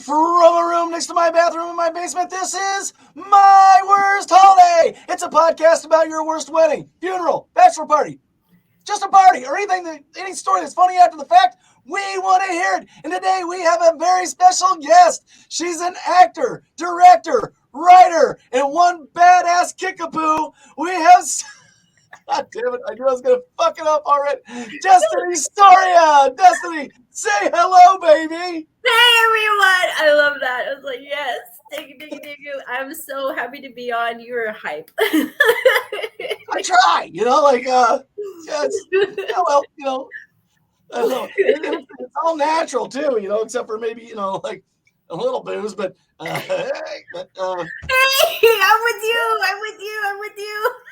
from a room next to my bathroom in my basement. This is My Worst Holiday. It's a podcast about your worst wedding, funeral, bachelor party, just a party, or any story that's funny after the fact. We want to hear it. And today we have a very special guest. She's an actor, director, writer, and one badass kickapoo. We have... God damn it, I knew I was going to fuck it up already. Destiny Soria. Destiny, say hello, baby. Hey, everyone. I love that. I was like, yes. Thank you. I'm so happy to be on. You're hype. I try, it's all natural too, except for maybe, like a little booze, but, Hey, I'm with you.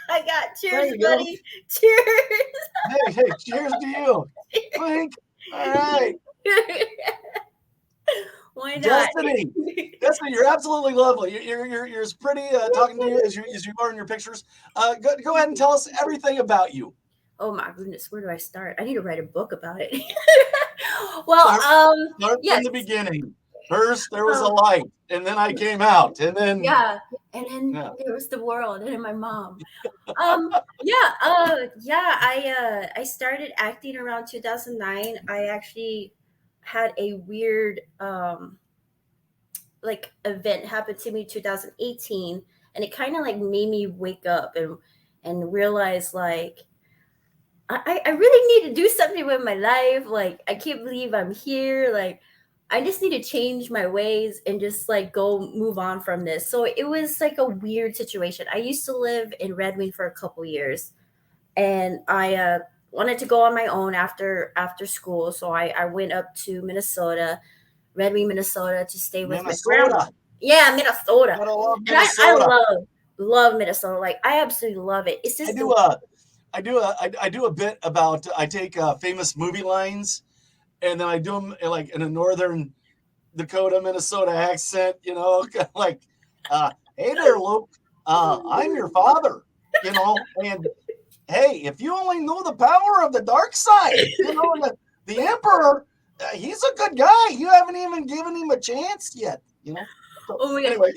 I got cheers, buddy. Go. Cheers. Hey, cheers to you. Clink. All right. Why not? Destiny, you're absolutely lovely. You're as pretty talking to you as you are in your pictures. Go ahead and tell us everything about you. Oh my goodness, where do I start? I need to write a book about it. Start from the beginning. First, there was a light, and then I came out, and then there was the world, and then my mom. I started acting around 2009. I actually had a weird event happen to me 2018, and it kind of made me wake up and realize I really need to do something with my life. I can't believe I'm here. I just need to change my ways and just go move on from this. So it was a weird situation. I used to live in Red Wing for a couple years, and I wanted to go on my own after school. So I went up to Minnesota, Red Wing, Minnesota, to stay with my grandma. Yeah, Minnesota. I love Minnesota. I absolutely love it. It's just I do a bit about, I take famous movie lines, and then I do them in a northern Dakota, Minnesota accent, hey there, Luke, I'm your father, and hey, if you only know the power of the dark side, the Emperor, he's a good guy. You haven't even given him a chance yet, So, oh my God. Anyway,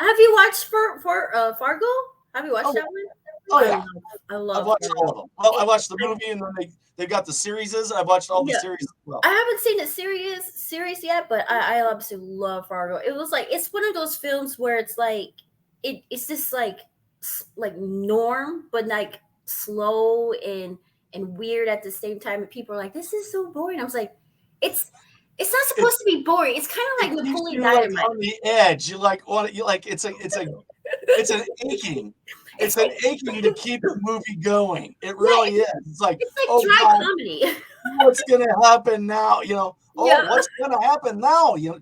have you watched Fargo? Have you watched that one? Oh yeah, I've watched all of them. Well, I watched the movie, and then they got the series. I watched all the series as well. I haven't seen the series yet, but I absolutely love Fargo. It was it's one of those films where it's it's just norm, but slow and weird at the same time. And people are like, "This is so boring." I was like, "It's not supposed to be boring. It's kind of like Napoleon Dynamite on the edge. It's an aching. It's an aching to keep the movie going. It really is. It's dry comedy. What's gonna happen now? What's gonna happen now? That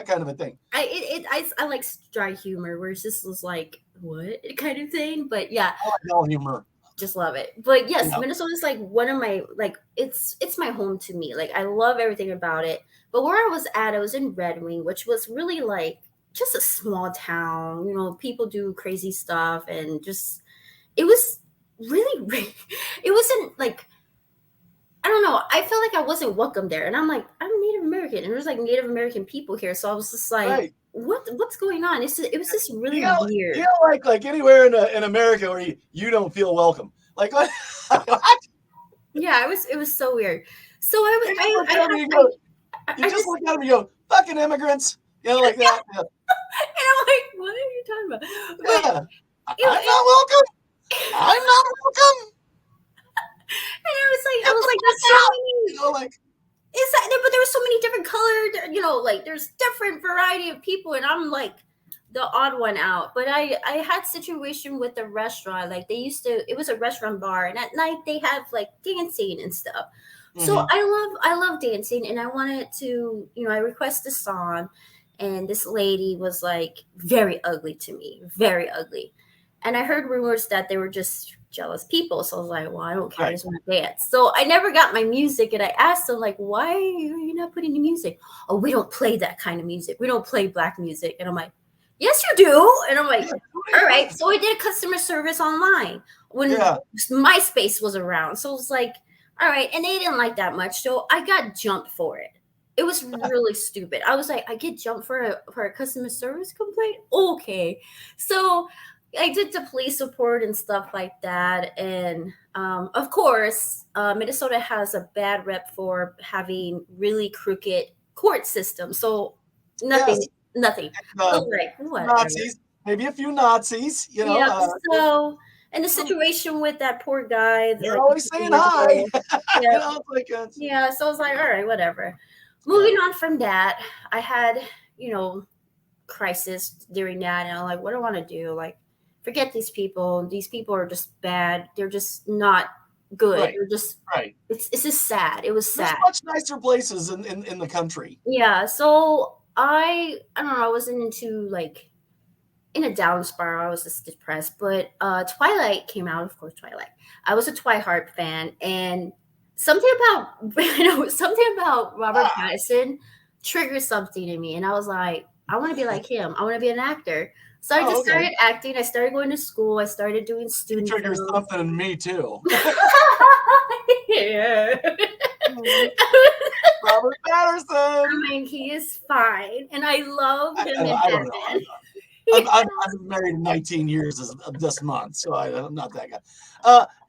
kind of a thing. I like dry humor where it's just what kind of thing. But yeah, I like all humor. Just love it. But yes, Minnesota's one of my it's my home to me. I love everything about it. But where I was in Red Wing, which was really just a small town. People do crazy stuff, and just it was really it wasn't I don't know. I felt I wasn't welcome there, and I'm I'm Native American, and there's Native American people here, so I was just what's going on? It was just really weird. Like anywhere in America where you don't feel welcome. What? Yeah, it was so weird. So you just look at them and you go, fucking immigrants, like that. Yeah. And I'm what are you talking about? Yeah. I'm not welcome. I'm not welcome. And I was there's so many, but there were so many different colored, there's different variety of people, and I'm the odd one out. But I had situation with the restaurant, it was a restaurant bar, and at night they have dancing and stuff. Mm-hmm. So I love dancing, and I wanted to, I requested a song, and this lady was very ugly to me, very ugly. And I heard rumors that they were just jealous people. So I was well, I don't care. I just want to dance. So I never got my music. And I asked them, why are you not putting the music? Oh, we don't play that kind of music. We don't play black music. And I'm yes, you do. And I'm all right. So I did a customer service online when MySpace was around. So it was all right. And they didn't like that much. So I got jumped for it. It was really stupid. I was like, I get jumped for a customer service complaint. Okay, so I did the police report and stuff like that, and of course, Minnesota has a bad rep for having really crooked court system. So nothing, Yes. nothing. Uh, Like whatever. Nazis, maybe a few Nazis, Yeah. So, and the situation with that poor guy, they're like always saying years hi. ago, yeah, It's like yeah. So I was like, all right, whatever. Moving on from that, I had, crisis during that, and I'm like, what do I want to do? Like, forget these people. These people are just bad. They're just not good. Right. They're just Right. It's just sad. It was There's sad. much nicer places in the country. Yeah. So I don't know. I wasn't into like in a down spiral. I was just depressed. But Twilight came out. Of course, Twilight. I was a Twilight fan, and something about something about Robert Pattinson triggered something in me, and I was like, I want to be like him. I want to be an actor. So I just started acting. I started going to school. I started doing student triggers films. something in me too. Yeah. Robert Patterson. I mean, he is fine, and I love him in I don't know. Batman. I'm married 19 years this month, so I'm not that guy.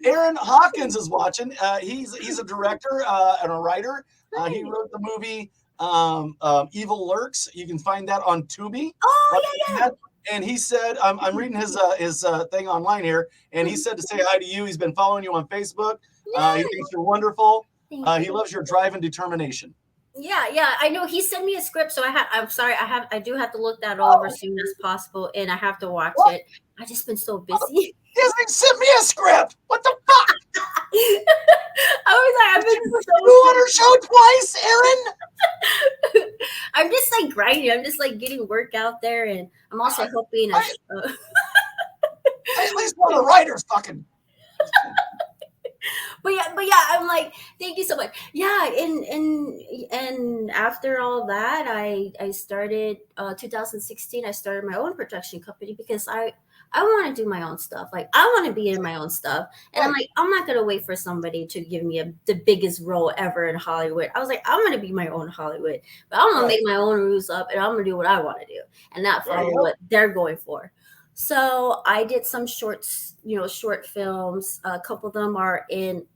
Aaron Hawkins is watching. He's a director and a writer. He wrote the movie Evil Lurks. You can find that on Tubi. Oh yeah. And he said, I'm reading his thing online here, and he said to say hi to you. He's been following you on Facebook. He thinks you're wonderful. He loves your drive and determination. Yeah, I know. He sent me a script, so I'm sorry, I do have to look that over as soon as possible, and I have to watch it. I just been so busy. He hasn't sent me a script. What the fuck? I was like, I've been so you on her show twice, Aaron? I'm just like grinding. I'm just like getting work out there, and I'm also helping. I at least one of the writers fucking. But yeah, I'm like, thank you so much. Yeah, and after all that, I started 2016. I started my own production company because I want to do my own stuff. Like I want to be in my own stuff, and I'm like, I'm not gonna wait for somebody to give me the biggest role ever in Hollywood. I was like, I'm gonna be my own Hollywood, but I'm gonna make my own rules up, and I'm gonna do what I want to do, and not follow what they're going for. So I did some short films. A couple of them are in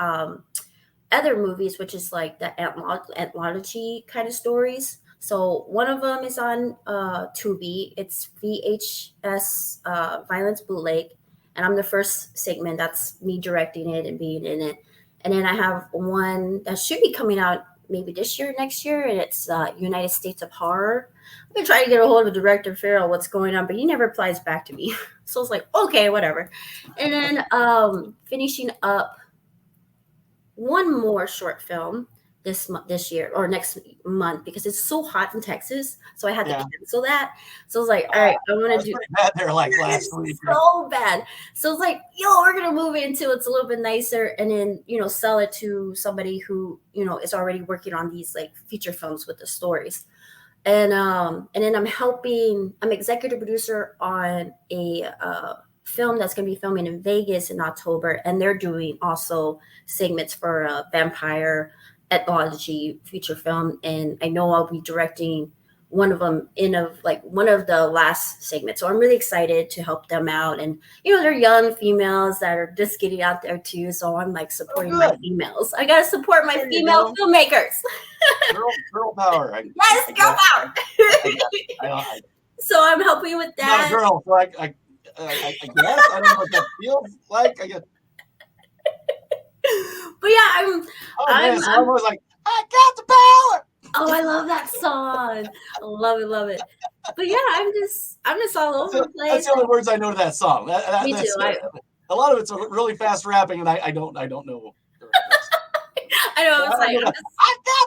other movies, which is like the anthology kind of stories. So one of them is on Tubi. It's VHS Violence Bootleg, and I'm the first segment. That's me directing it and being in it. And then I have one that should be coming out maybe this year, next year, and it's United States of Horror. I've been trying to get a hold of director Farrell, what's going on, but he never replies back to me. So it's like, okay, whatever. And then finishing up one more short film this year or next month because it's so hot in Texas. So I had to cancel that. So I was like, all right, I want to do bad there like last week. So bad. So it's like, we're gonna move it until it's a little bit nicer and then sell it to somebody who is already working on these like feature films with the stories. And then I'm executive producer on a film that's going to be filming in Vegas in October, and they're doing also segments for a vampire anthology feature film, and I know I'll be directing one of them one of the last segments. So I'm really excited to help them out, and they're young females that are just getting out there too, so I'm like supporting my females. I gotta support my female filmmakers. girl power. Yes, girl power. So I'm helping with that. Not a girl, so I guess I don't know what that feels like. I guess. But yeah, I'm almost like I got the power. Oh, I love that song. Love it. But yeah, I'm just all over the place. That's the only words I know to that song. Me too. A lot of it's really fast rapping, and I don't know. I know. It's like I got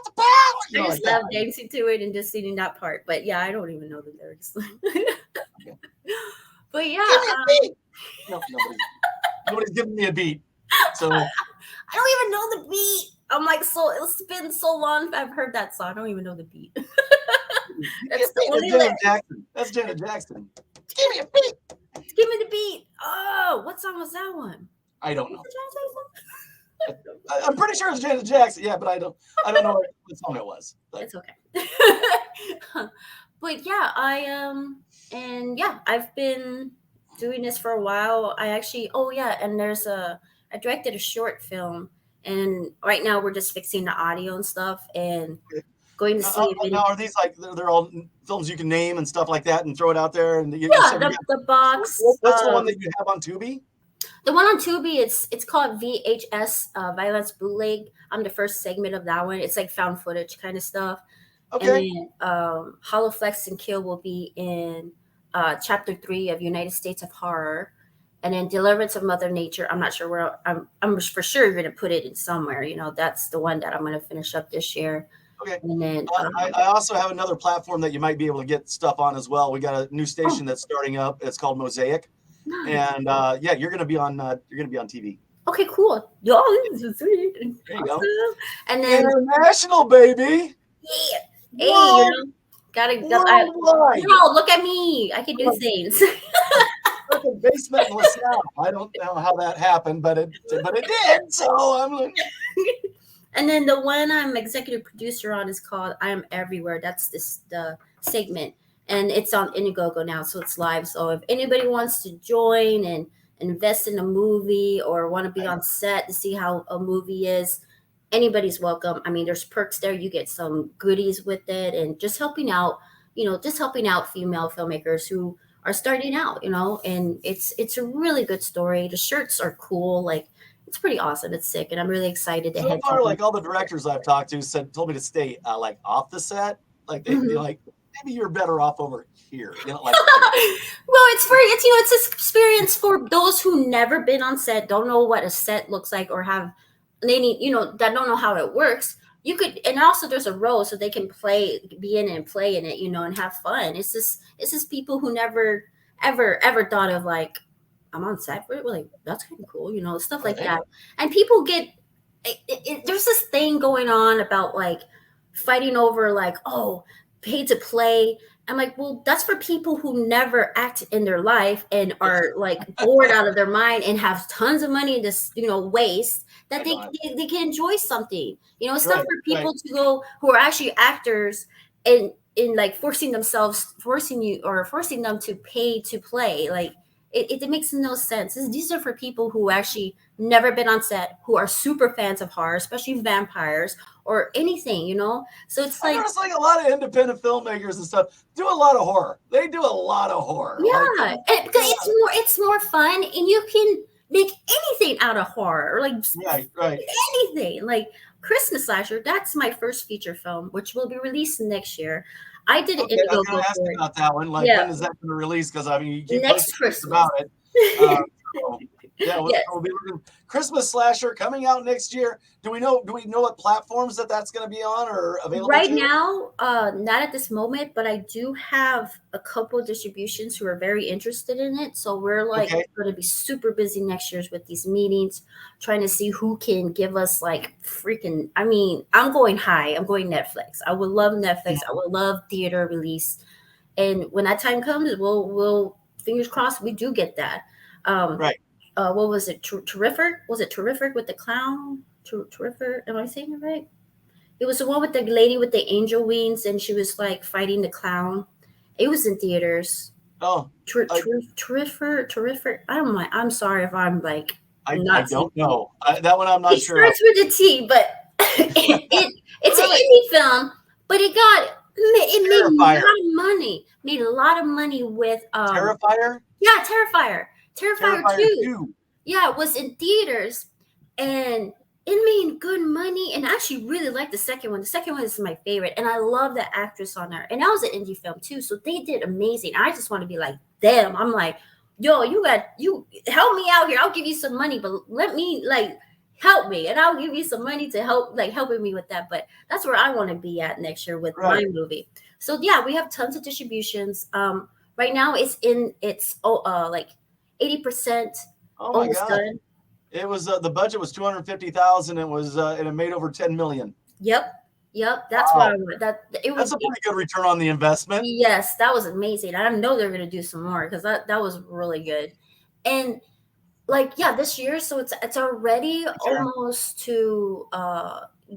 the power. I just love dancing to it and just singing that part. But yeah, I don't even know the lyrics. But yeah, give me a beat. No, nobody's giving me a beat. So I don't even know the beat. I'm like, so it's been so long I've heard that song. I don't even know the beat. That's the only Janet Jackson. That's Janet Jackson. Give me a beat. Give me the beat. Oh, what song was that one? I don't know. I'm pretty sure it's Janet Jackson. Yeah, but I don't know what song it was. Like, It's okay. But yeah, and yeah, I've been doing this for a while. I actually, oh yeah, and I directed a short film, and right now we're just fixing the audio and stuff, and going to see if now any. are these like they're all films you can name and stuff like that and throw it out there? And you Yeah, said you the box. what's the one that you have on Tubi? The one on Tubi, it's called VHS Violence Bootleg. I'm the first segment of that one. It's like found footage kind of stuff. And Okay. then Holoflex and Kill will be in chapter 3 of United States of Horror. And then Deliverance of Mother Nature. I'm not sure where I'm for sure you're gonna put it in somewhere. You know, that's the one that I'm gonna finish up this year. Okay. And then I also have another platform that you might be able to get stuff on as well. We got a new station that's starting up. It's called Mosaic. nice. And yeah, you're gonna be on TV. Okay, cool. Yo, this is sweet. There you go. Awesome. And then International, baby. yeah. Hey, you know, worldwide. no, look at me. I can do things. Like a basement in LaSalle. I don't know how that happened, but it did. So I'm. And then the one I'm executive producer on is called I Am Everywhere. That's the segment, and it's on Indiegogo now, so it's live. So if anybody wants to join and invest in a movie or want to be on set to see how a movie is, anybody's welcome. I mean, there's perks there. You get some goodies with it, and just helping out, just helping out female filmmakers who are starting out, and it's a really good story. The shirts are cool. Like, it's pretty awesome. It's sick. And I'm really excited to So head far, to like all the directors I've talked to told me to stay like off the set. Like they're like, maybe you're better off over here. Like well, it's an experience for those who never been on set, don't know what a set looks like, or they need, that don't know how it works. You could, and also there's a role so they can be in it and play in it, and have fun. It's just people who never ever thought of, like, I'm on set for it. Like, that's kind of cool, stuff like that. And people get there's this thing going on about like fighting over, like, oh, paid to play. I'm like, well, that's for people who never act in their life and are like bored out of their mind and have tons of money to waste, that they can enjoy something. It's not for people to go who are actually actors and in like forcing them to pay to play. Like, it makes no sense. These are for people who actually never been on set, who are super fans of horror, especially vampires or anything, So it's like, there's like a lot of independent filmmakers and stuff do a lot of horror. They do a lot of horror. Yeah, because it's more fun, and you can make anything out of horror, like right. anything. Like Christmas Slasher, that's my first feature film, which will be released next year. I did it in I was going to ask about that one. Like, when is that going to release? Because I mean, you keep next Christmas about it. We'll be looking. Christmas Slasher coming out next year. Do we know what platforms that's going to be on or available right now? Not at this moment, but I do have a couple of distributions who are very interested in it. So we're like going to be super busy next year with these meetings, trying to see who can give us like freaking. I mean, I'm going high. I'm going Netflix. I would love Netflix. I would love theater release, and when that time comes, we'll fingers crossed we do get that. Right. What was it? Terrific? Was it Terrific with the clown? Terrific? Am I saying it right? It was the one with the lady with the angel wings, and she was like fighting the clown. It was in theaters. Oh, Terrific. I don't mind. I'm sorry if I'm like. I don't know that one. I'm not sure. It starts with a T, but it's an indie film. But it made a lot of money. Made a lot of money with Terrifier. Yeah, Terrifier 2. Yeah, it was in theaters, and it made good money. And I actually really like the second one. The second one is my favorite, and I love the actress on there. And that was an indie film too, so they did amazing. I just want to be like them. I'm like, yo, you help me out here. I'll give you some money, but let me help me, and I'll give you some money to helping me with that. But that's where I want to be at next year with my movie. So yeah, we have tons of distributions. Right now it's like 80%. Oh my God. Done. It was the budget was $250,000. It was and it made over $10 million. Yep. That's what I want. That's a pretty good return on the investment. Yes, that was amazing. I know they're going to do some more because that was really good. And like yeah, this year, so it's already Okay. almost to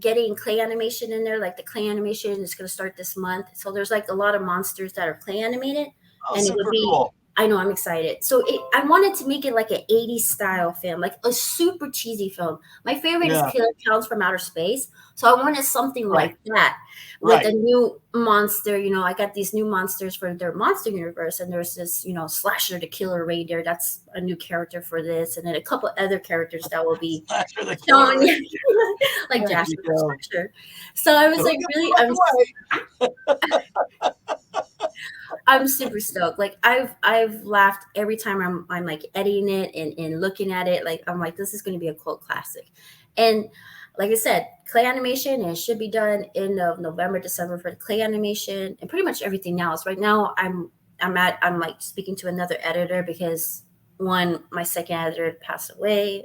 getting clay animation in there. Like the clay animation is going to start this month, so there's like a lot of monsters that are clay animated, Oh, and it would super be, cool. I know, I'm excited. So I wanted to make it like an 80s style film, like a super cheesy film. My favorite is Yeah. Killer Clowns from Outer Space, so I wanted something Right. like that with a Right. new monster. I got these new monsters for their monster universe, and there's this, Slasher the Killer Raider. That's a new character for this, and then a couple other characters that will be Slasher the Killer shown, Ray. like There you Jasper the go. Slasher. So I was Who like, gets really, swept I'm super stoked. Like I've laughed every time I'm like editing it and looking at it. Like I'm like, this is going to be a cult classic, and like I said, clay animation, and it should be done in November, December for the clay animation and pretty much everything else. Right now, I'm like speaking to another editor because one, my second editor passed away,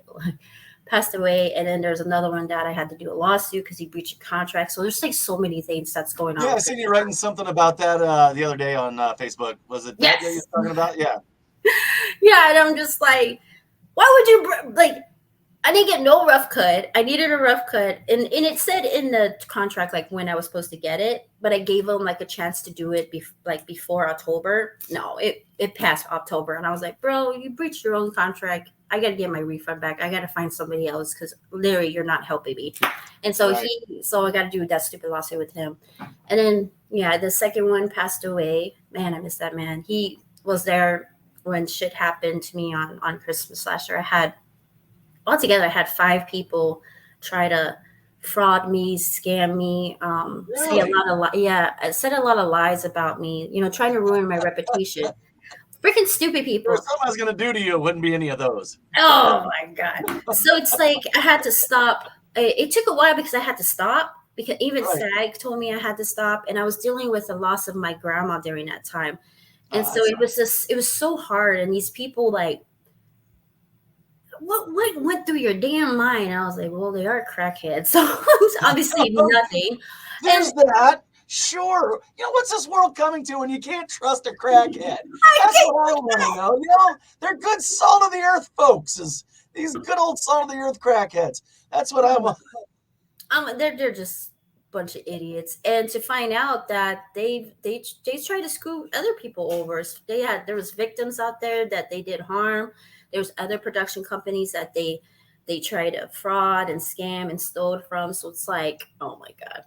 and then there's another one that I had to do a lawsuit because he breached a contract. So there's like so many things that's going on Yeah, I with seen it. you writing something about that the other day on Facebook. Was it that you're Yes. talking about? Yeah. Yeah, and I'm just like, why would you like? I didn't get no rough cut. I needed a rough cut, and it said in the contract like when I was supposed to get it, but I gave them like a chance to do it like before October. No, it passed October, and I was like, bro, you breached your own contract. I gotta get my refund back. I gotta find somebody else because literally you're not helping me. And so Right. so I gotta do that stupid lawsuit with him. And then yeah, the second one passed away. Man, I miss that man. He was there when shit happened to me on Christmas last year. I had 5 people try to fraud me, scam me, say a Really? lot of yeah, said a lot of lies about me, trying to ruin my reputation. Freaking stupid If there was people. something I was going to do to you, it wouldn't be any of those. Oh my god. So it's like I had to stop. It took a while because I had to stop because even Right. SAG told me I had to stop, and I was dealing with the loss of my grandma during that time. And so That it was so hard, and these people like, what went through your damn mind? I was like, well, they are crackheads, so it's obviously nothing. And There's that. Sure. What's this world coming to when you can't trust a crackhead? I That's can't, what I want to know. They're good salt of the earth folks. Is these good old salt of the earth crackheads. That's what I want. they're just a bunch of idiots. And to find out that they tried to screw other people over. There was victims out there that they did harm. There was other production companies that they tried to fraud and scam and stole from. So it's like, oh my god.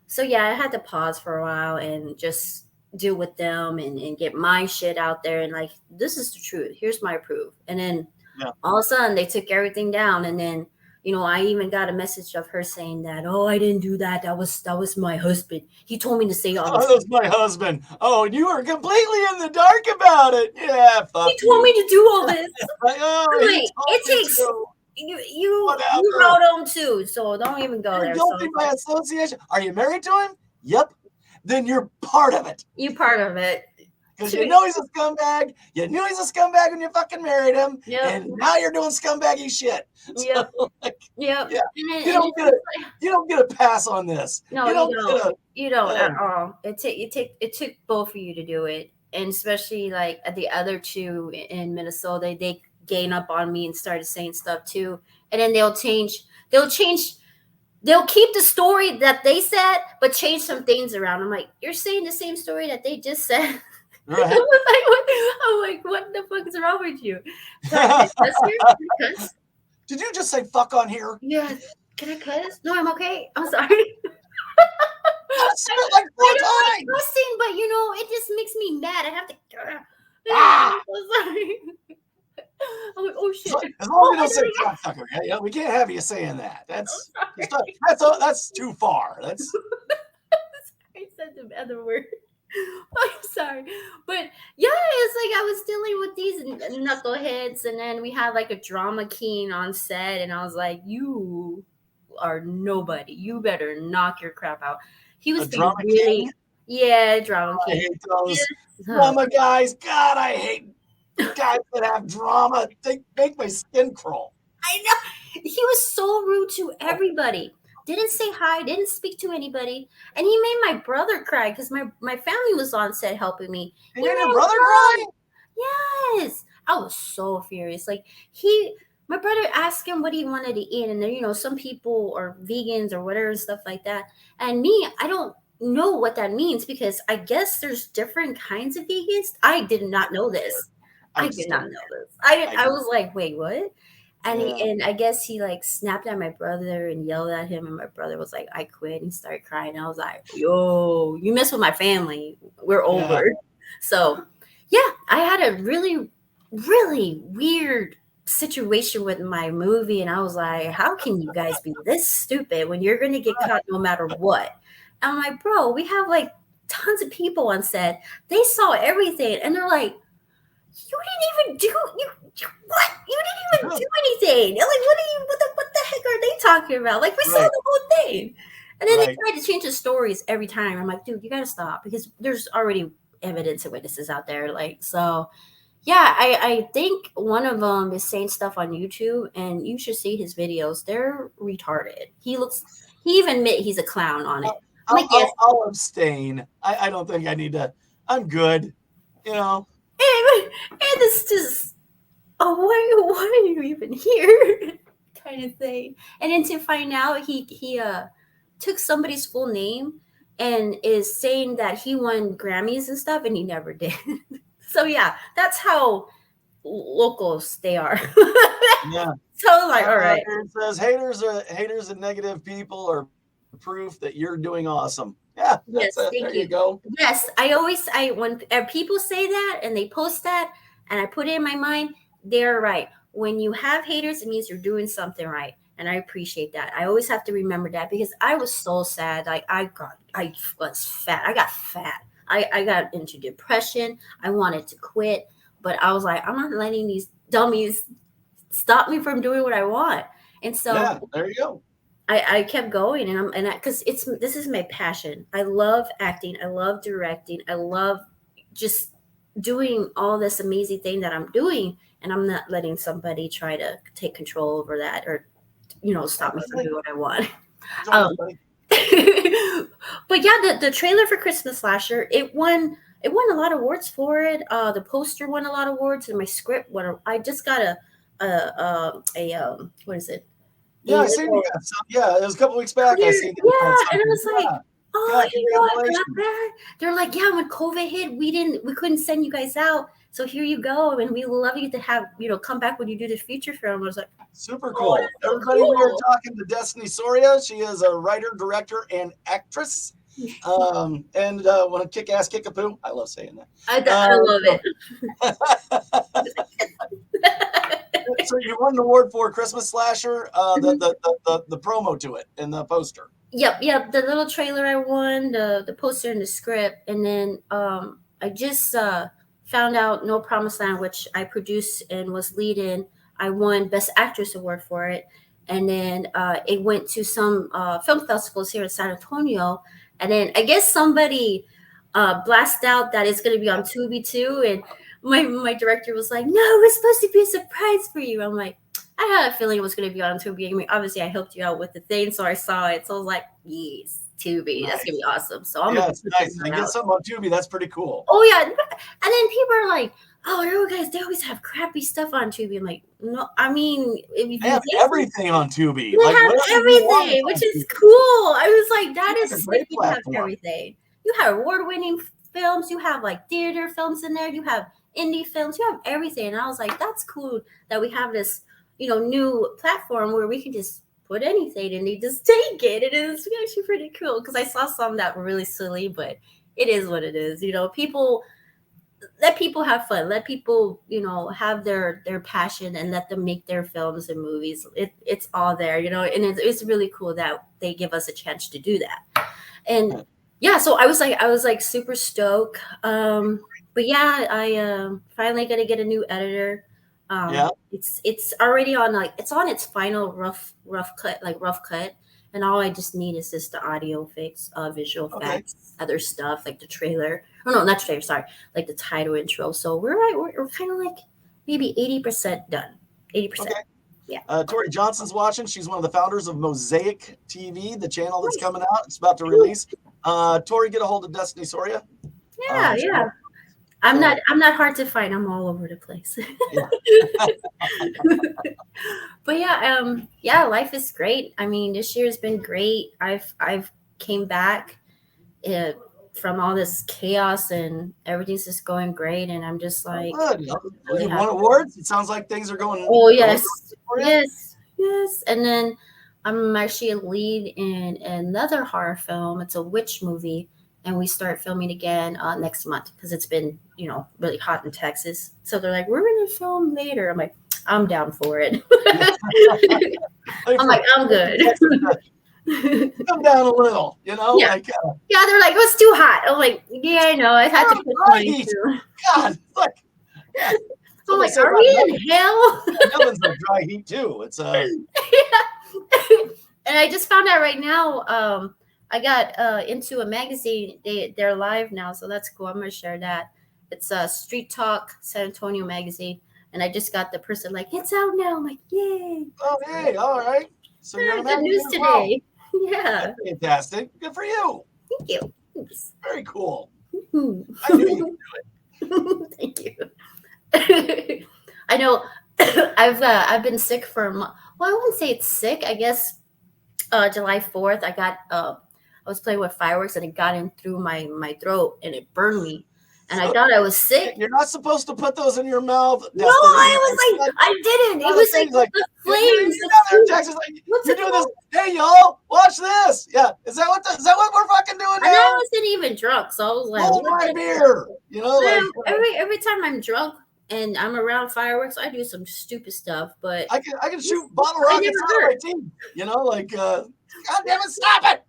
So yeah, I had to pause for a while and just deal with them and get my shit out there and like, this is the truth. Here's my proof. And then Yeah. all of a sudden they took everything down. And then, I even got a message of her saying that, oh, I didn't do that. That was my husband. He told me to say all this. Oh, that's my husband. Oh, and you were completely in the dark about it. Yeah, He fuck told you. me to do all this. Like, oh, I'm he like, told it me takes to. you Whatever. wrote them too, so don't even go You're there. So guilty by association. Are you married to him? Yep. Then you're part of it. you part of it. Because you know he's a scumbag. You knew he's a scumbag when you fucking married him. Yep. And now you're doing scumbaggy shit. Yep. So, like, Yep. yeah. And You then, you don't get a pass on this. no, You you don't don't. get a You don't at oh, all. It took both of you to do it, and especially like at the other two in Minnesota, they gain up on me and started saying stuff too, and then they'll change, they'll keep the story that they said, but change some things around. I'm like, you're saying the same story that they just said. right. I'm like, what the fuck is wrong with you? Sorry, can I cuss here? Can I cuss? Did you just say fuck on here? Yeah. Can I cuss? No, I'm okay. I'm sorry. I said it like four I don't like times. cussing, but it just makes me mad. I have to. Ah! I'm sorry. I'm like, oh shit. As long as you I don't say do it again. cocksucker, okay? Yeah, we can't have you saying that. That's I'm sorry. that's too far. That's I said the other word. I'm sorry. But yeah, it's like I was dealing with these knuckleheads, and then we had like a drama king on set, and I was like, you are nobody. You better knock your crap out. He a was being drama really, king. yeah, drama I king. hate those Oh, drama guys. God, I hate guys that have drama. They make my skin crawl. I know. He was so rude to everybody. Didn't say hi, didn't speak to anybody. And he made my brother cry because my family was on set helping me. And He your made new him brother cry. cry? Yes. I was so furious. Like he my brother asked him what he wanted to eat, and then some people are vegans or whatever and stuff like that. And me, I don't know what that means because I guess there's different kinds of vegans. I did not know this. I I'm did not scared. know this. I was like, wait, what? And Yeah. and I guess he like snapped at my brother and yelled at him, and my brother was like, I quit, and started crying. I was like, yo, you mess with my family, we're Yeah. over. So yeah, I had a really, really weird situation with my movie, and I was like, how can you guys be this stupid when you're gonna get caught no matter what? And I'm like, bro, we have like tons of people on set. They saw everything, and they're like, you didn't even do what? You didn't even do anything. Like, what the heck are they talking about? Like, we saw Right. the whole thing. And then they Right. try to change the stories every time. I'm like, dude, you gotta stop because there's already evidence and witnesses out there. Like, so yeah, I think one of them is saying stuff on YouTube, and you should see his videos. They're retarded. He even admit he's a clown on it. I'm like, yes. I'll abstain. I don't think I need to. I'm good. You know. And it's just, oh, why are you even here? Kind of thing. And then to find out he took somebody's full name and is saying that he won Grammys and stuff, and he never did. So yeah, that's how locals they are. Yeah. So like, all right. It says haters and negative people are proof that you're doing awesome. Yeah, Yes, there thank you you. go. Yes, I when people say that and they post that and I put it in my mind, they're right. When you have haters, it means you're doing something right. And I appreciate that. I always have to remember that because I was so sad. Like I was fat. I got fat. I got into depression. I wanted to quit, but I was like, I'm not letting these dummies stop me from doing what I want. And so Yeah, there you go. I kept going, and because this is my passion. I love acting. I love directing. I love just doing all this amazing thing that I'm doing, and I'm not letting somebody try to take control over that or stop me from doing what I want. Join us, Um, buddy. but yeah, the trailer for Christmas Slasher, it won a lot of awards for it. The poster won a lot of awards, and my script won. I just got a what is it? Yeah, I seen you guys. Yeah, it was a couple weeks back. I seen you on And I something. was like, Yeah. oh, Yeah, I got congratulations. that. They're like, yeah, when COVID hit, we couldn't send you guys out. So here you go, and we love you to have come back when you do the feature film. I was like, Super oh, cool. that's so Everybody, we are cool. talking to Destiny Soria. She is a writer, director, and actress. And want to kick ass, kick a poo. I love saying that. I love it. So you won an award for Christmas Slasher, the promo to it and the poster. Yep. The little trailer I won, the poster and the script, and then I just found out No Promised Land, which I produced and was lead in. I won Best Actress award for it, and then it went to some film festivals here in San Antonio, and then I guess somebody blasted out that it's going to be on Tubi too, and my director was like, "No, it's supposed to be a surprise for you." I'm like, I had a feeling it was going to be on Tubi. I mean, obviously, I helped you out with the thing, so I saw it. So I was like, yes, Tubi. That's going to be awesome. So I'm going to it's nice. I get something on Tubi. That's pretty cool. Oh, yeah. And then people are like, oh, you guys, they always have crappy stuff on Tubi. I'm like, no, I mean, if you have everything on Tubi. They have everything, which is cool. I was like, that is sick. You have everything. You have award-winning films. You have like theater films in there. You have indie films. You have everything. And I was like, that's cool that we have this new platform where we can just put anything and they just take it. It is actually pretty cool because I saw some that were really silly, but it is what it is. People let people have fun. Let people, have their passion and let them make their films and movies. It's all there, and it's really cool that they give us a chance to do that. And yeah, so I was like super stoked. But yeah, I finally gonna get a new editor. It's already on it's on its final rough cut, and all I just need is just the audio fix, visual effects, other stuff like the trailer. Oh no, not trailer. Sorry, like the title intro. So we're kind of like maybe 80% done. 80%. Okay. Yeah. Tori Johnson's watching. She's one of the founders of Mosaic TV, the channel that's coming out. It's about to release. Tori, get a hold of Destiny Soria. Yeah. I'm not hard to find. I'm all over the place. Yeah. But yeah, life is great. I mean, this year's been great. I've came back uh, from all this chaos and everything's just going great, and I'm just like Good. really You happy. won awards. It sounds like things are going Oh great yes, for you. yes. And then I'm actually a lead in another horror film. It's a witch movie, and we start filming again next month because it's been really hot in Texas. So they're like, we're gonna film later. I'm like, I'm down for it. I'm like, I'm good. Come down a little, Yeah. like Yeah, they're like, it was too hot. I'm like, yeah, I know. I had to put dry money heat. too. God, look. Yeah. I'm like, Say are about we in hell? Melbourne's like dry heat too. It's And I just found out right now. I got into a magazine. They're live now, so that's cool. I'm gonna share that. It's a Street Talk San Antonio magazine, and I just got the person like, it's out now. I'm like, yay! oh hey, all right. So you're in a Good magazine news as well. today. Yeah, That's fantastic. Good for you. thank you. Thanks. Very cool. Hmm. I knew you could do it. Thank you. I know. I've been sick for a month. Well, I wouldn't say it's sick. I guess July 4th, I was playing with fireworks and it got in through my throat and it burned me. And I thought I was sick. You're not supposed to put those in your mouth. No, I was like, I didn't. It was like the flames. You're down there in Texas, like, you're doing this. Hey, y'all, watch this. Yeah, is that what we're fucking doing And I now? wasn't even drunk, so I was like, Hold my beer. Like every time I'm drunk and I'm around fireworks, I do some stupid stuff. But I can shoot bottle rockets out of my teeth. God damn it, stop it.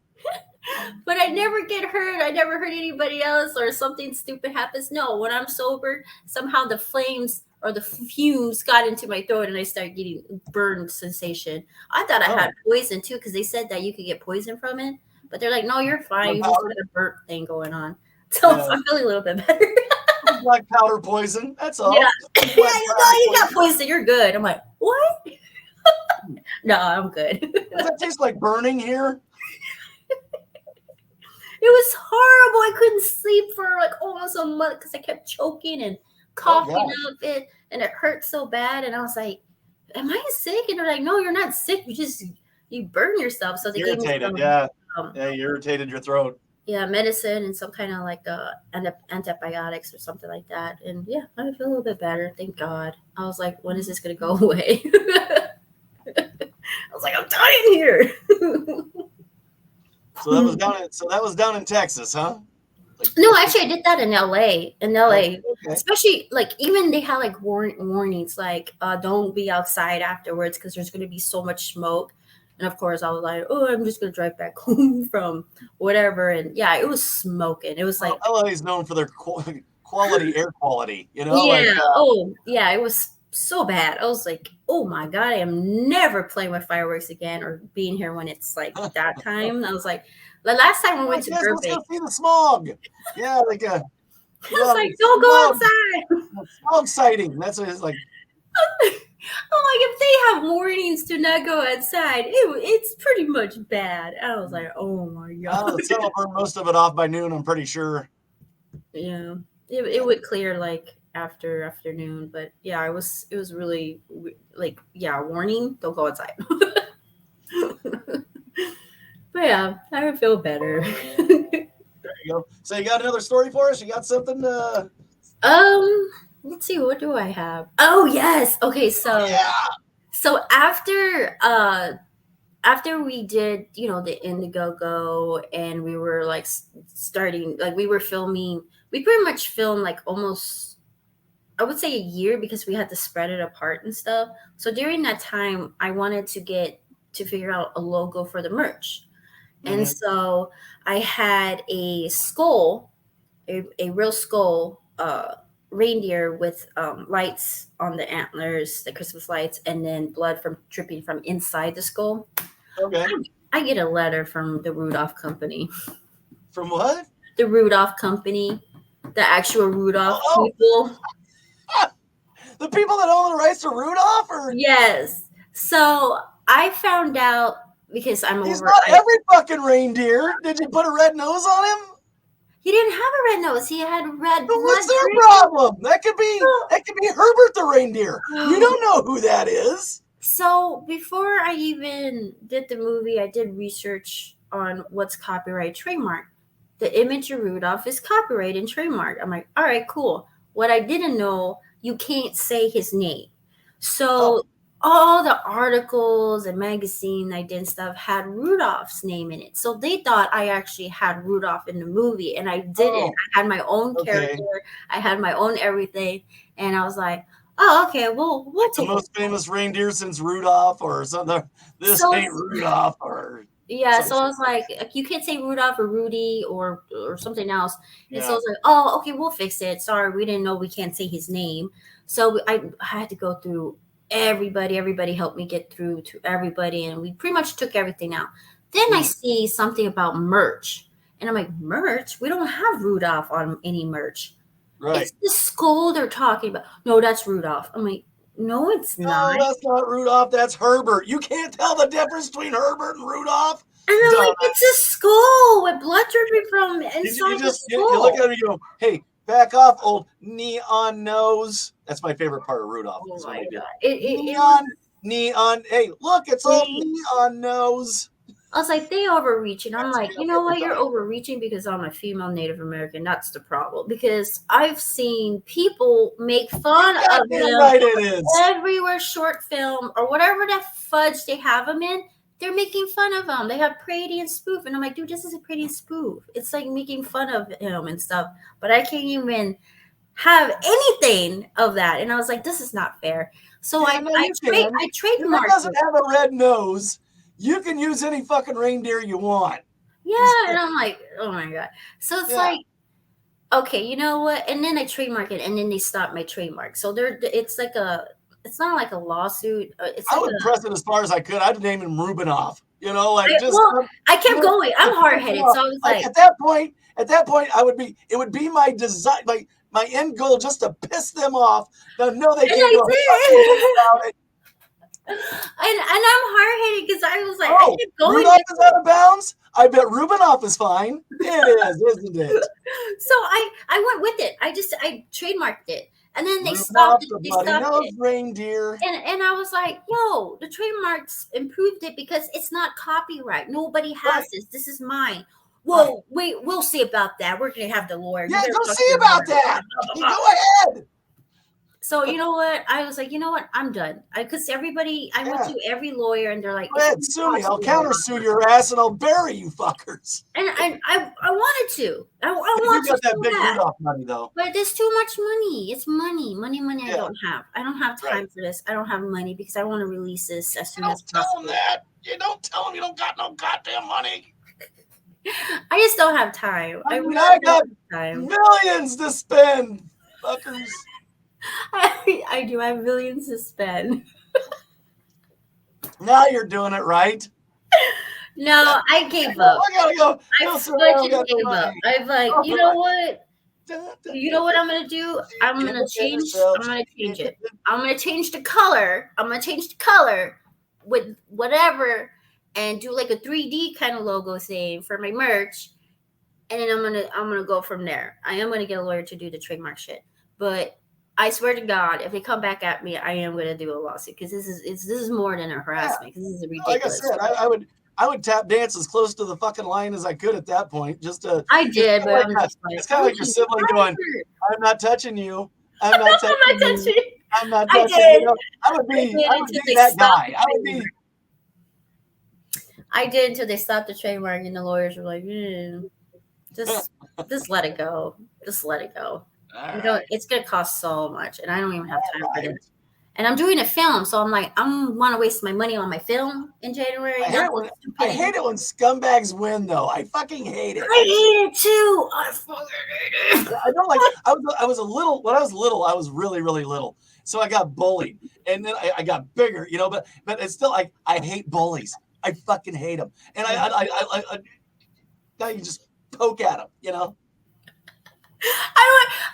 But I never get hurt. I never hurt anybody else or something stupid happens. No, when I'm sober, somehow the flames or the fumes got into my throat and I started getting burned sensation. I thought I had poison too because they said that you could get poison from it. But they're like, no, you're fine. You just got a burnt thing going on. So I'm feeling a little bit better. Black powder poison. That's all. Yeah. You got poison. You're good. I'm like, what? No, I'm good. Does that taste like burning here? It was horrible. I couldn't sleep for like almost a month because I kept choking and coughing up it, and it hurt so bad. And I was like, "Am I sick?" And they're like, "No, you're not sick. You burn yourself." So they irritated. gave me some, you irritated your throat. Yeah, medicine and some kind of like antibiotics or something like that. And yeah, I feel a little bit better. Thank God. I was like, when is this gonna go away? I was like, I'm dying here. So that was down in Texas, huh? No, actually, I did that in LA. Especially like even they had like warnings like don't be outside afterwards because there's going to be so much smoke. And of course, I was like, oh, I'm just going to drive back home from whatever. And yeah, it was smoking. It was like LA is known for their quality air quality. Yeah. Yeah. It was so bad. I was like, oh my God, I am never playing with fireworks again or being here when it's like that time. I was like, the last time we went to Burbank. Let's go see the smog. Yeah, like I was like, don't go outside. Smog sighting. That's what it's like. I'm like, if they have warnings to not go outside, it's pretty much bad. I was like, oh my God. I'll burn most of it off by noon, I'm pretty sure. Yeah. It would clear like after afternoon, but yeah, it was really like, yeah, warning, don't go outside. But yeah, I would feel better. There you go. So you got another story for us? You got something? Let's see, what do I have? Oh yes. Okay, so after we did, the Indiegogo and we were like starting, like we were filming, we pretty much filmed like almost, I would say a year because we had to spread it apart and stuff. So during that time, I wanted to figure out a logo for the merch. Mm-hmm. And so I had a skull, a real skull, reindeer with lights on the antlers, the Christmas lights, and then blood dripping from inside the skull. Okay. I get a letter from the Rudolph Company. From what? The Rudolph Company, the actual Rudolph people. The people that own the rights to Rudolph? Yes. So I found out because He's not every fucking reindeer. Did you put a red nose on him? He didn't have a red nose. He had red blood. What's their problem? That could be Herbert the reindeer. You don't know who that is. So before I even did the movie, I did research on what's copyright trademark. The image of Rudolph is copyright and trademark. I'm like, all right, cool. What I didn't know, you can't say his name. So all the articles and magazine I did and stuff had Rudolph's name in it. So they thought I actually had Rudolph in the movie, and I didn't. I had my own character. I had my own everything. And I was like, oh, okay, we'll take the most famous reindeer since Rudolph or something. This ain't Rudolph or yeah. So I was like, you can't say Rudolph or Rudy or something else. And so I was like, oh, okay, we'll fix it. Sorry, we didn't know we can't say his name. So I had to go through everybody helped me get through to everybody, and we pretty much took everything out. Then I see something about merch, and I'm like, merch? We don't have Rudolph on any merch. Right. It's the skull they're talking about. No, that's Rudolph. I'm like, no, it's not. No, that's not Rudolph. That's Herbert. You can't tell the difference between Herbert and Rudolph. And I'm like, it's a skull with blood dripping from inside the skull. You look at it and you go, hey, back off, old neon nose. That's my favorite part of Rudolph. Oh my God. Neon. Hey, look, it's old neon nose. I was like, they overreaching. I'm like, you know what? You're overreaching because I'm a female Native American. That's the problem. Because I've seen people make fun of them everywhere, short film or whatever that fudge they have them in. They're making fun of him. They have parody and spoof. And I'm like, dude, this is a parody and spoof. It's like making fun of him and stuff. But I can't even have anything of that. And I was like, this is not fair. So I trademarked. It doesn't have a red nose. You can use any fucking reindeer you want. Yeah. And I'm like, oh my God. So it's like, okay, you know what? And then I trademark it, and then they stopped my trademark. So it's not like a lawsuit. I would press it as far as I could. I'd name him Rubinoff. You know, like I kept going. I'm hard headed, so I was like, at that point, it would be my design, my end goal, just to piss them off. Now, no, they can't go about it. And I'm hard headed because I was like, I kept going. Rudolph is out of bounds. I bet Rubinoff is fine. It is, isn't it? So I went with it. I trademarked it. And then they stopped it. They stopped it. Reindeer. And I was like, yo, the trademarks improved it because it's not copyright. Nobody has this. This is mine. Whoa, wait, we'll see about that. We're going to have the lawyer. Yeah, go see about that. Go ahead. So you know what? I was like, you know what? I'm done. Because I went to every lawyer, and they're like, go ahead, sue me. I'll countersue your ass, and I'll bury you fuckers. And I wanted to. I want to. You got that big Rudolph money, though. But there's too much money. It's money. I don't have. I don't have time for this. I don't have money because I want to release this as soon as possible. Tell them that. You don't tell them you don't got no goddamn money. I just don't have time. I got millions to spend, fuckers. I do. I have millions to spend. Now you're doing it right. No, I gave up. I gotta go. I gave up. I'm like, you know what? You know what I'm gonna do? I'm gonna change it. I'm gonna change the color. With whatever, and do like a 3D kind of logo thing for my merch. And then I'm gonna go from there. I am gonna get a lawyer to do the trademark shit, but I swear to God, if they come back at me, I am going to do a lawsuit because this is more than a harassment. This is ridiculous. Like I said, I would tap dance as close to the fucking line as I could at that point. Just to. I did, but it's kind of like your sibling going, "I'm not touching you. I'm not touching you. I'm not touching you." I would be that guy. I did until they stopped the trademark, and the lawyers were like, "Just let it go. Just let it go." It's gonna cost so much, and I don't even have time for this. And I'm doing a film, so I'm like, want to waste my money on my film in January. I hate it when scumbags win, though. I fucking hate it. I hate it too. I fucking hate it. I don't like. I was a little. When I was little, I was really, really little. So I got bullied, and then I got bigger. You know, but it's still like I hate bullies. I fucking hate them, and I now you just poke at them. You know.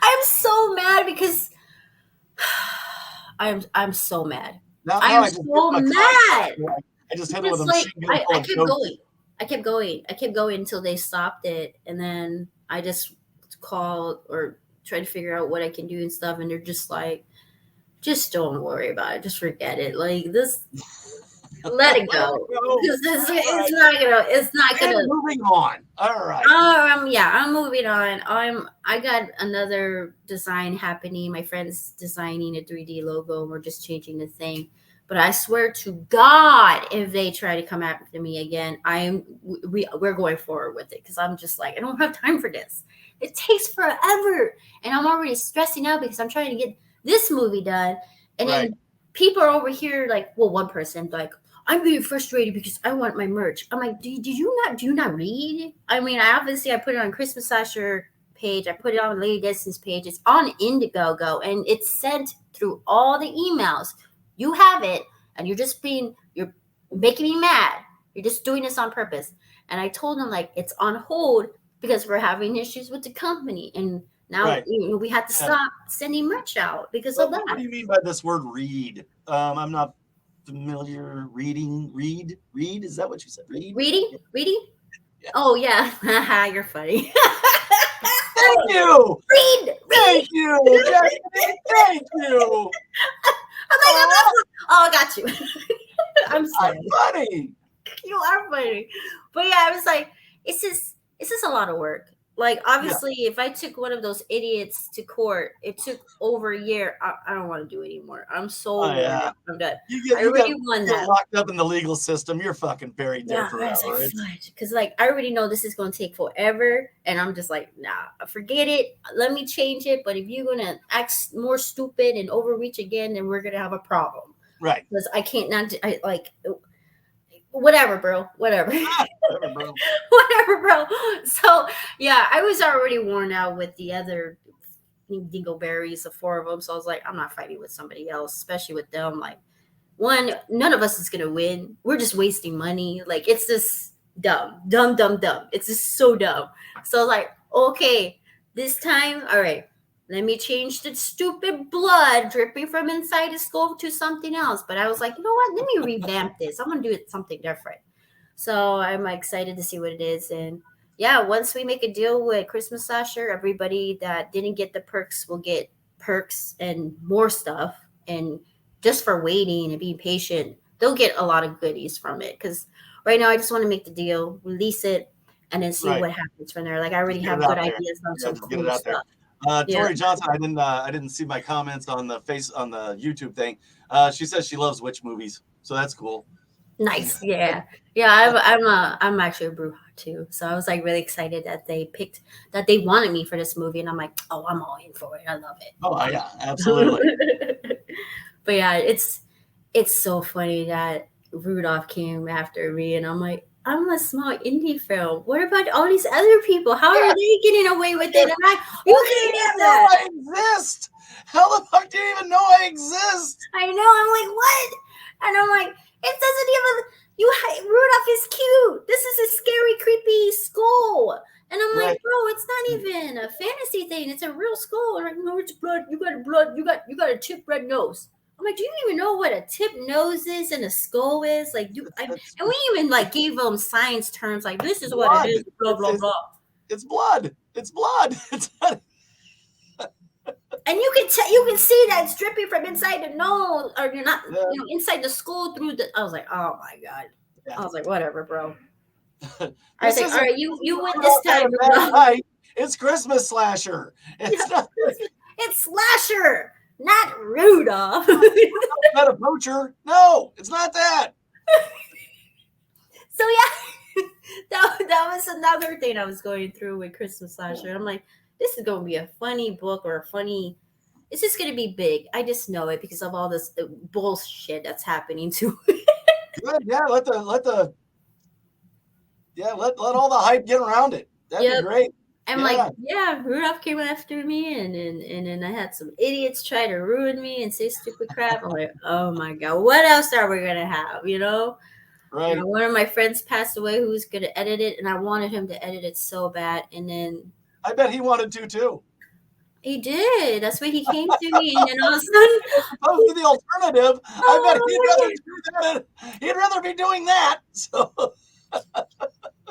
I'm so mad because I'm so mad. I'm so mad. I just hit it with a machine gun. I kept going until they stopped it, and then I just call or try to figure out what I can do and stuff, and they're just like, just don't worry about it, just forget it. Like this, let it go. Because it's not gonna. And moving on. All right. Yeah, I'm moving on. I got another design happening. My friend's designing a 3D logo, and we're just changing the thing. But I swear to God, if they try to come after me again, we're going forward with it because I'm just like, I don't have time for this. It takes forever, and I'm already stressing out because I'm trying to get this movie done, and then people are over here like, well, one person like, I'm being frustrated because I want my merch. I'm like, do you not read? I mean, I put it on Christmas Slasher page. I put it on Lady Destiny's page. It's on Indiegogo, and it's sent through all the emails. You have it, and you're making me mad. You're just doing this on purpose. And I told them like it's on hold because we're having issues with the company, and now we had to stop sending merch out because of that. What do you mean by this word read? I'm not familiar. Read? Is that what you said? Reading? Yeah. Oh yeah. You're funny. Thank you. Read. Thank you. Thank you. I'm like, I got you. I'm sorry. I'm funny. You are funny. But yeah, I was like, it's just a lot of work. Like, obviously, if I took one of those idiots to court, it took over a year. I don't want to do it anymore. I'm so I'm done. I already won that. Locked up in the legal system. You're fucking buried there forever. Because, like, I already know this is going to take forever. And I'm just like, nah, forget it. Let me change it. But if you're going to act more stupid and overreach again, then we're going to have a problem. Right. Because I can't not, whatever, bro. Whatever, bro. So yeah, I was already worn out with the other dingleberries, the four of them. So I was like, I'm not fighting with somebody else, especially with them. Like, one, none of us is gonna win. We're just wasting money. Like, it's just dumb. It's just so dumb. So I was like, okay, this time, all right. Let me change the stupid blood dripping from inside the skull to something else. But I was like, you know what? Let me revamp this. I'm going to do it something different. So I'm excited to see what it is. And yeah, once we make a deal with Christmas Slasher, everybody that didn't get the perks will get perks and more stuff. And just for waiting and being patient, they'll get a lot of goodies from it. Because right now I just want to make the deal, release it, and then see what happens from there. Like, I already have good ideas on some cool stuff. Tori Johnson, I didn't see my comments on the YouTube thing. She says she loves witch movies, so that's cool. Nice, yeah. I'm actually a Bruja too, so I was like really excited that they wanted me for this movie, and I'm like, oh, I'm all in for it. I love it. Oh yeah, absolutely. But yeah, it's so funny that Rudolph came after me, and I'm like, I'm a small indie film. What about all these other people? How are they getting away with it? And you didn't know I exist. How the fuck do you even know I exist? I know. I'm like, what? And I'm like, it doesn't even. Rudolph is cute. This is a scary, creepy skull. And I'm like, bro, it's not even a fantasy thing. It's a real skull. And I'm like, no, it's blood. You got a tip red nose. I'm like, do you even know what a tip nose is and a skull is? Like, and we even like gave them science terms like, this is what it is, blah blah blah. It's blood. It's blood. It's not. And you can see that it's dripping from inside the nose, or you're not, inside the skull through the. I was like, oh my god. Yeah. I was like, whatever, bro. I was like, all right, you win this time. It's Christmas Slasher. It's Slasher. Not Rudolph. Not a poacher. No, it's not that. So yeah, that was another thing I was going through with Christmas Slasher. I'm like, this is going to be a funny book or it's just going to be big. I just know it because of all this bullshit that's happening to it. Good, yeah. Let all the hype get around it. That'd be great. I'm like, Rudolph came after me, and then I had some idiots try to ruin me and say stupid crap. I'm like, oh my god, what else are we gonna have? Right. One of my friends passed away who was gonna edit it, and I wanted him to edit it so bad, and then I bet he wanted to too. He did. That's why he came to me, and then all of a sudden, opposed to the alternative, I bet he'd rather do that. He'd rather be doing that. So.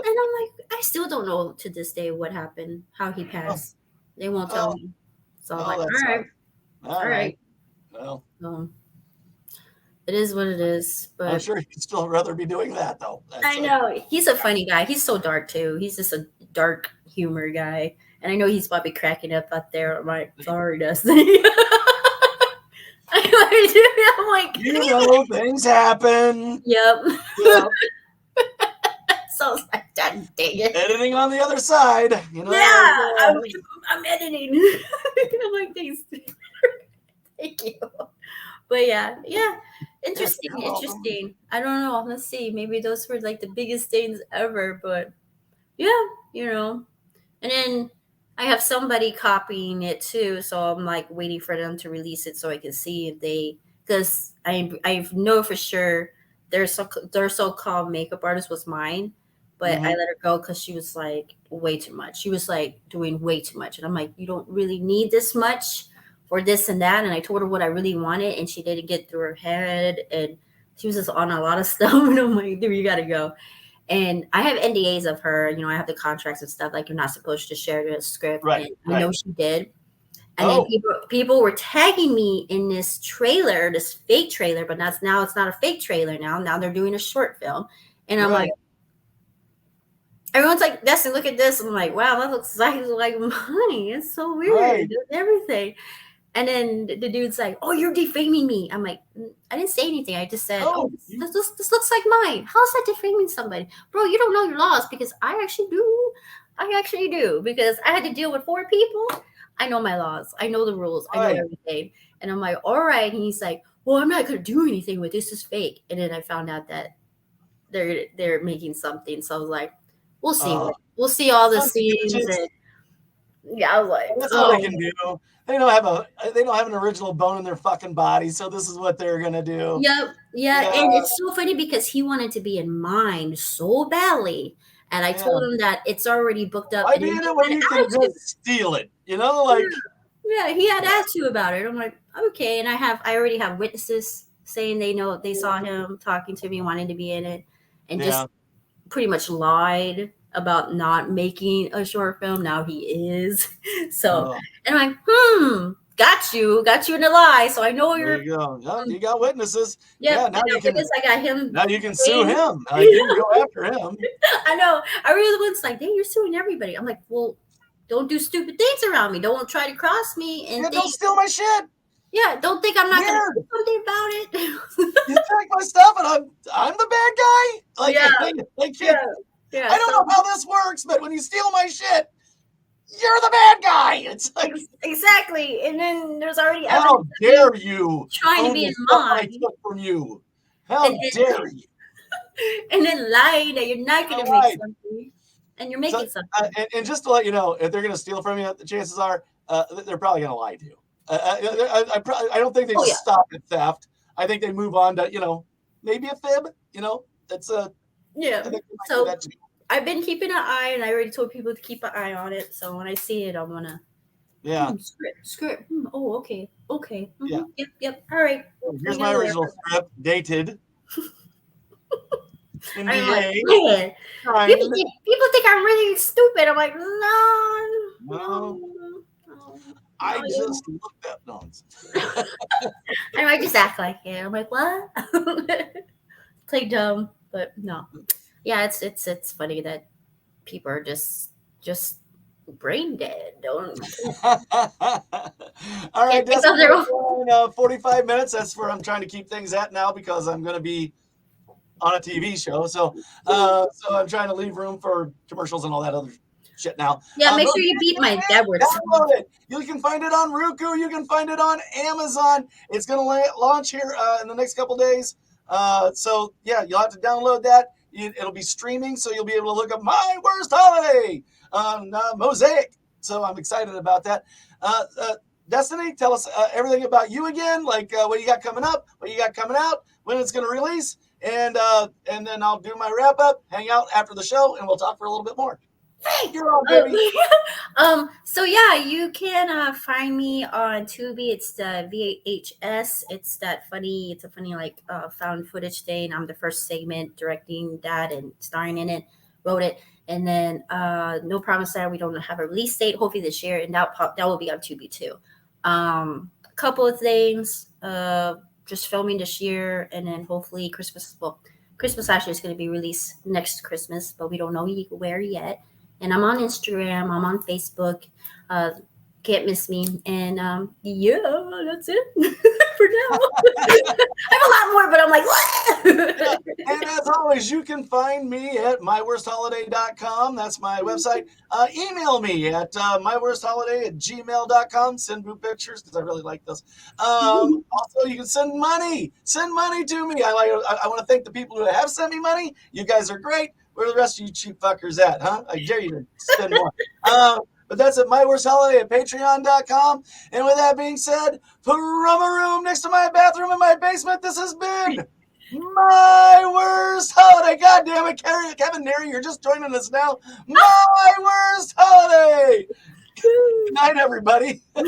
And I'm like, I still don't know to this day what happened, how he passed. They won't tell me. So I'm like, that all right, sucks. All all right. right. Well, So it is what it is. I'm But sure you'd still rather be doing that, though. I know he's a funny guy. He's so dark too. He's just a dark humor guy. And I know he's probably cracking up out there. I'm like, sorry, Destiny. I'm like, you know, things happen. yep. Yeah. So I was like, God dang it. Editing on the other side, you know. Yeah, Like, I'm editing. I'm like, thanks. Thank you. But yeah, interesting, you're welcome. interesting. I don't know. Let's see. Maybe those were like the biggest things ever. But yeah, you know. And then I have somebody copying it too, so I'm like waiting for them to release it so I can see if they, because I know for sure their so-called makeup artist was mine, but I Mhm. let her go because she was like way too much. She was like doing way too much, and I'm like, you don't really need this much for this and that. And I told her what I really wanted, and she didn't get through her head, and she was just on a lot of stuff. And I'm like, dude, you gotta go. And I have NDAs of her. You know, I have the contracts and stuff. Like you're not supposed to share the script, Right, and I right. know she did. And then Oh, people were tagging me in this trailer, this fake trailer, but now it's not a fake trailer. Now they're doing a short film, and I'm like, right. everyone's like, Dustin, look at this. I'm like, wow, that looks exactly like mine. It's so weird Right. and everything. And then the dude's like, "Oh, you're defaming me." I'm like, I didn't say anything. I just said, "Oh, Oh, this looks like mine." How's that defaming somebody, bro? You don't know your laws because I actually do. I actually do because I had to deal with 4 people. I know my laws. I know the rules. I know right. everything. And I'm like, all right. And he's like, "Well, I'm not gonna do anything with this. This is fake." And then I found out that they're making something. So I was like, "We'll see. Uh, We'll see all the Sons of scenes." bitches. And yeah, I was like, That's all they "Oh." can do. They don't have an original bone in their fucking body, so this is what they're gonna do. Yep. Yeah. Yeah, And it's so funny because he wanted to be in mine so badly. And I yeah. told him that it's already booked up. Why And be then in he it when had you can attitude. just steal it? You know, Yeah. like Yeah. He had attitude about it. I'm like, okay. And I already have witnesses saying they saw him talking to me, wanting to be in it, and yeah. just pretty much lied about not making a short film. Now he is. So, Oh, and I'm like, got you in a lie. So I know there you're, you go. Yeah, you got witnesses. yep. Yeah, And I guess I got him. now you can sue Saying, him. Like you can go after him. I know. I really was like, "Dang, you're suing everybody." I'm like, "Well, don't do stupid things around me. Don't try to cross me and Yeah, think, don't steal my shit. yeah, don't think I'm not going to Weird. do something about it." You take my stuff and I'm the bad guy. Yeah, Like yeah, yeah. I don't know how this works, but when you steal my shit, you're the bad guy. It's like Exactly. And then there's already evidence how of me dare you trying to own be the in stuff I mine, took from you? and How dare you? then lying that you're not going All to make right. something, and you're So, making something. and just to let you know, if they're going to steal from you, the chances are they're probably going to lie to you. I don't think they Oh just yeah, stop at theft. I think they move on to maybe a fib. That's a. yeah. I think they might do So that too. I've been keeping an eye, and I already told people to keep an eye on it. So when I see it, I'm gonna Yeah, script. Oh, okay, okay. yeah. Yep. All right. Here's Hang my on there. original script, dated. I'm like, NDA man, signed. people think I'm really stupid. I'm like, no, No, I yeah. just looked up. No, And I just act like it. I'm like, what? Play dumb, but no. Yeah, it's funny that people are just brain dead. Don't all right, can't think that's of their own. 45 minutes. That's where I'm trying to keep things at now because I'm going to be on a TV show. So I'm trying to leave room for commercials and all that other shit now. Yeah, make Go sure you beat my bad words. download it. You can find it on Roku. You can find it on Amazon. It's going to launch here in the next couple days. So yeah, you'll have to download that. It'll be streaming, so you'll be able to look up My Worst Holiday on Mosaic. So I'm excited about that. Destiny, tell us everything about you again, like what you got coming up, what you got coming out, when it's going to release, and then I'll do my wrap up, hang out after the show, and we'll talk for a little bit more. You're on, baby. So yeah, you can find me on Tubi. It's the VHS. It's a funny like found footage thing. I'm the first segment directing that and starring in it. wrote it. And then No Promise That we don't have a release date. Hopefully this year, and that will be on Tubi too. A couple of things, just filming this year, and then hopefully Christmas. Well, Christmas actually is going to be released next Christmas, but we don't know where yet. And I'm on Instagram. I'm on Facebook. Can't miss me. And yeah, that's it for now. I have a lot more, but I'm like, what? And as always, you can find me at myworstholiday.com. That's my website. Email me at myworstholiday@gmail.com. Send boo pictures because I really like those. Also, you can send money. Send money to me. I want to thank the people who have sent me money. You guys are great. Where are the rest of you cheap fuckers at, huh? I dare you to spend more. But that's at myworstholiday@patreon.com. And with that being said, from a room next to my bathroom in my basement, this has been My Worst Holiday. God damn it, Kevin Neri, you're just joining us now. My Worst Holiday. Good night, everybody. Bye.